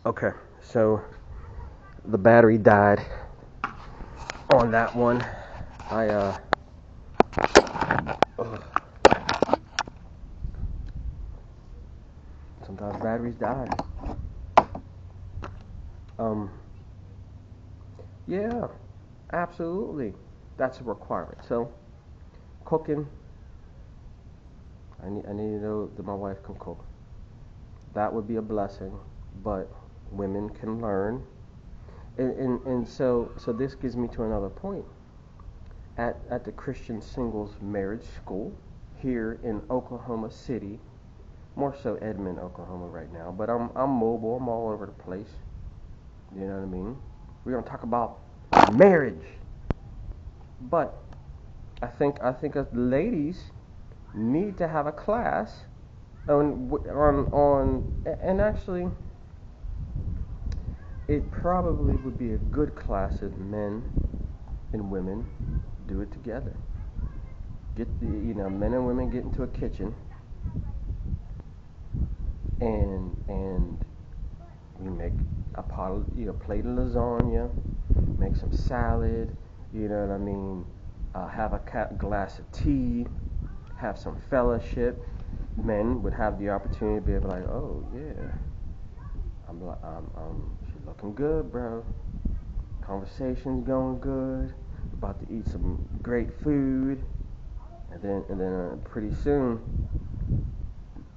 Okay, so the battery died on that one. I ugh, sometimes batteries die. Um, yeah, absolutely. That's a requirement. So cooking, I need to know that my wife can cook. That would be a blessing, but women can learn. And so this gives me to another point. At the Christian Singles Marriage School here in Oklahoma City, more so Edmond, Oklahoma right now, but I'm mobile, I'm all over the place. You know what I mean? We're gonna talk about marriage. But I think as ladies need to have a class on and actually it probably would be a good class if men and women do it together. Get the men and women get into a kitchen and we make a pot of, plate of lasagna, make some salad, you know what I mean, have a glass of tea, have some fellowship. Men would have the opportunity to be able to like, oh yeah, she's looking good, bro. Conversation's going good. We're about to eat some great food, and then pretty soon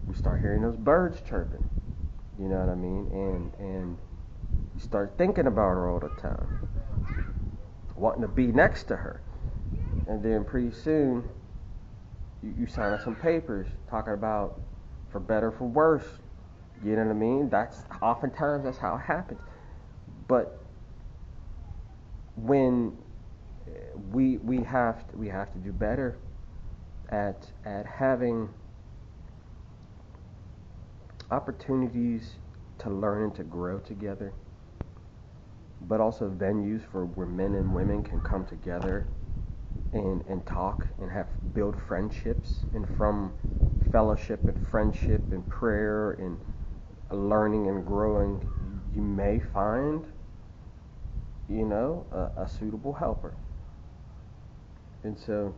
we start hearing those birds chirping. You know what I mean? And you start thinking about her all the time, wanting to be next to her, and then pretty soon you sign up some papers talking about for better for worse. You know what I mean? That's how it happens. But when we have to do better at having opportunities to learn and to grow together, but also venues for where men and women can come together and talk and have build friendships, and from fellowship and friendship and prayer and learning and growing, you may find a suitable helper. And so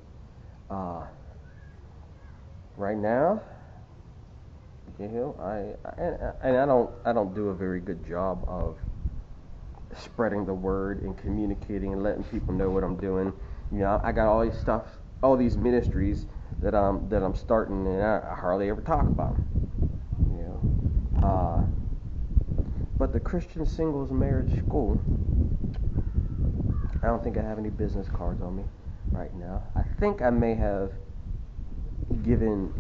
uh, right now, I don't do a very good job of spreading the word and communicating and letting people know what I'm doing. I got all these stuff, all these ministries that I'm starting, and I hardly ever talk about them. You but the Christian Singles Marriage School, I don't think I have any business cards on me right now. I think I may have given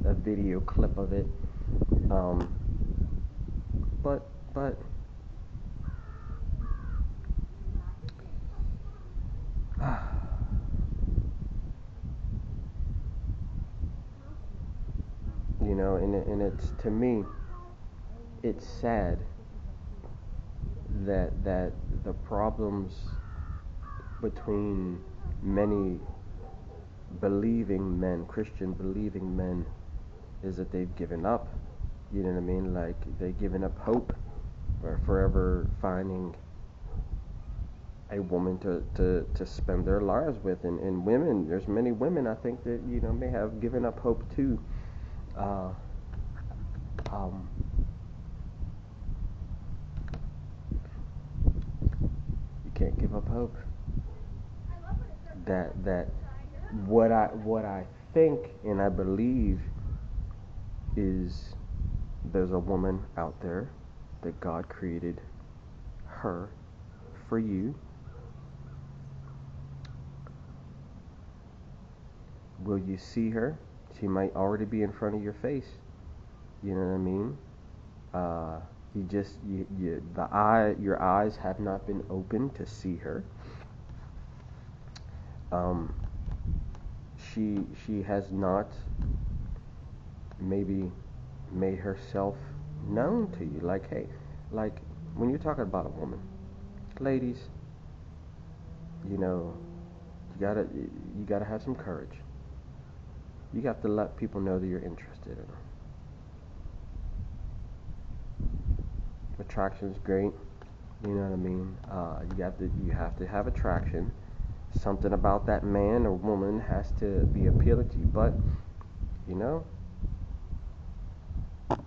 a video clip of it, um, but and it's, to me, it's sad that the problems between many believing men, Christian believing men, is that they've given up. You know what I mean? Like, they've given up hope or forever finding a woman to spend their lives with. And women, there's many women I think that, may have given up hope too. Uh, um, you can't give up hope. That what I think and I believe is there's a woman out there that God created her for you. Will you see her? She might already be in front of your face. You know what I mean? You just your eyes have not been open to see her. Um, she has not maybe made herself known to you. Like, hey, like when you're talking about a woman, ladies, you know, you gotta have some courage. You got to let people know that you're interested in them. Attraction's great. You know what I mean? You have to have attraction. Something about that man or woman has to be appealing to you. But you know, there's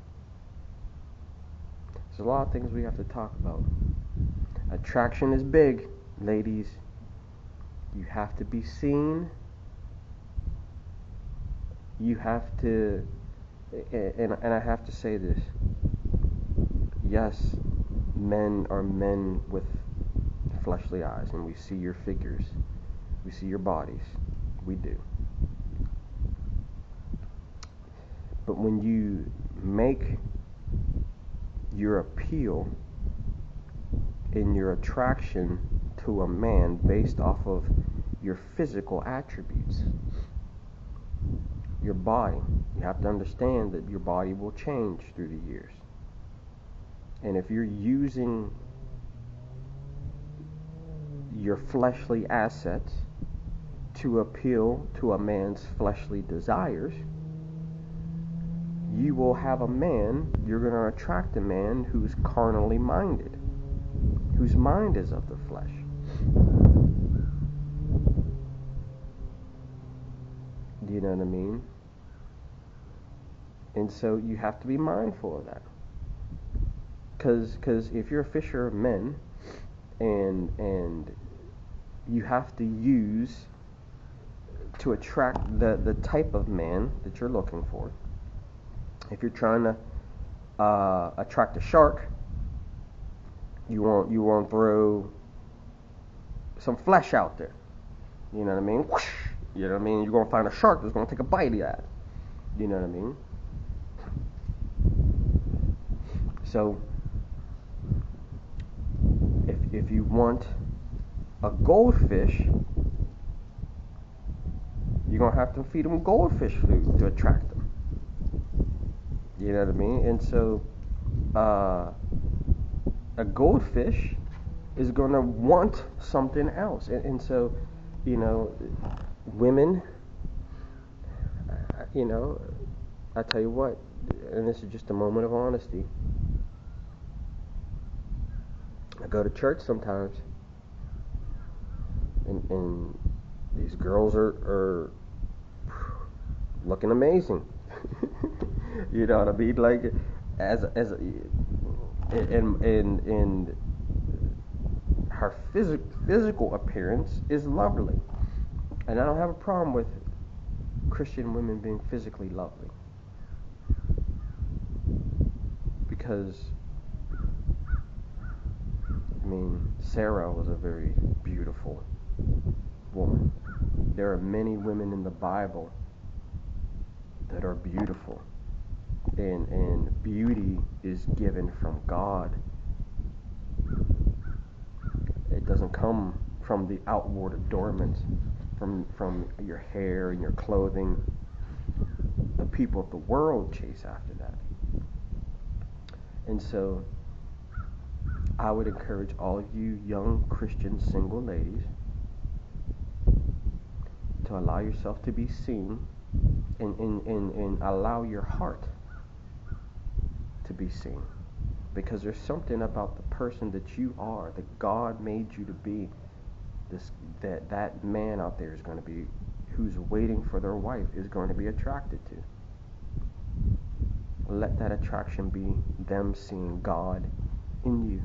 a lot of things we have to talk about. Attraction is big, ladies. You have to be seen. You have to, and I have to say this. Yes, men are men with fleshly eyes, and we see your figures. We see your bodies. We do. But when you make your appeal in your attraction to a man based off of your physical attributes, your body, you have to understand that your body will change through the years. And if you're using your fleshly assets to appeal to a man's fleshly desires, you will have a man, you're going to attract a man who's carnally minded, whose mind is of the flesh. Do you know what I mean? And so you have to be mindful of that. Because if you're a fisher of men, and you have to use to attract the type of man that you're looking for. If you're trying to attract a shark, you won't throw some flesh out there. You know what I mean? Whoosh, you know what I mean? You're gonna find a shark that's gonna take a bite of that. You know what I mean? So if you want a goldfish, you're gonna have to feed them goldfish food to attract them. You know what I mean? And so a goldfish is gonna want something else. And so, you know, women, you know, I tell you what, and this is just a moment of honesty. I go to church sometimes, and these girls are looking amazing. You know what I mean? Like, and her physical appearance is lovely, and I don't have a problem with Christian women being physically lovely, because I mean, Sarah was a very beautiful woman. There are many women in the Bible that are beautiful, and beauty is given from God. It doesn't come from the outward adornment, from your hair and your clothing. The people of the world chase after that. And so I would encourage all of you young Christian single ladies to allow yourself to be seen, and allow your heart to be seen. Because there's something about the person that you are, that God made you to be, that man out there is going to be, who's waiting for their wife, is going to be attracted to. Let that attraction be them seeing God in you.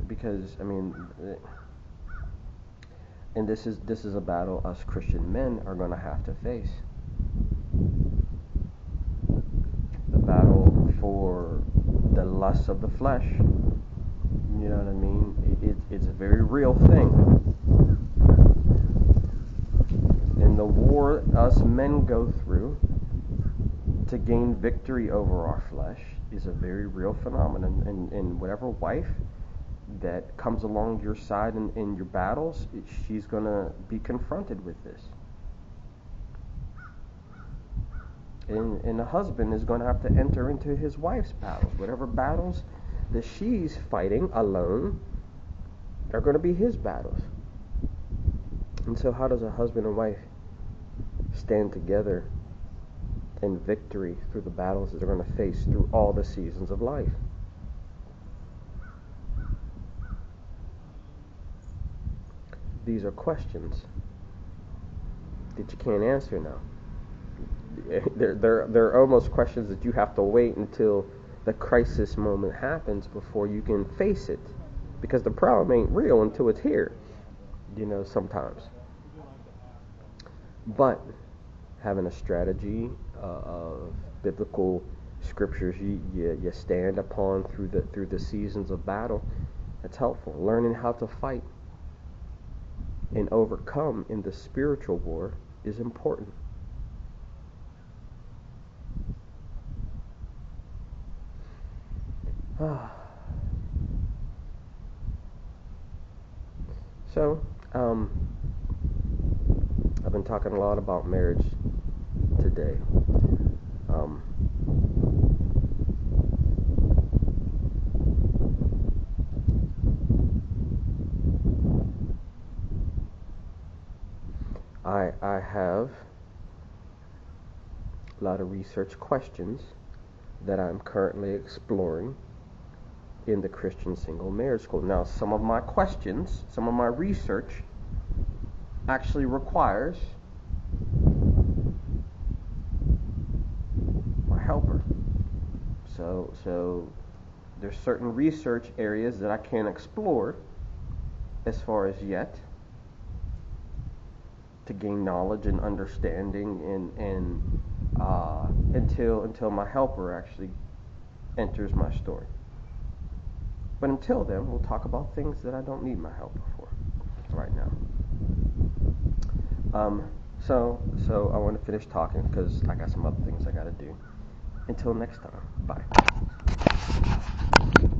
Because I mean, and this is a battle us Christian men are going to have to face. The battle for the lusts of the flesh. You know what I mean? It's a very real thing. And the war us men go through to gain victory over our flesh is a very real phenomenon. And whatever wife that comes along your side in your battles, she's going to be confronted with this. And the husband is going to have to enter into his wife's battles. Whatever battles that she's fighting alone are going to be his battles. And so how does a husband and wife stand together in victory through the battles that they're going to face through all the seasons of life. These are questions that you can't answer now. They're almost questions that you have to wait until the crisis moment happens before you can face it, because the problem ain't real until it's here, sometimes. But having a strategy of biblical scriptures you stand upon through the seasons of battle, that's helpful. Learning how to fight and overcome in the spiritual war is important. So, I've been talking a lot about marriage today. I have a lot of research questions that I'm currently exploring in the Christian Single Marriage School. Now, some of my questions, some of my research actually requires my helper. So there's certain research areas that I can't explore as far as yet, to gain knowledge and understanding and until my helper actually enters my story. But until then, we'll talk about things that I don't need my helper for right now. So I want to finish talking because I got some other things I got to do. Until next time, bye.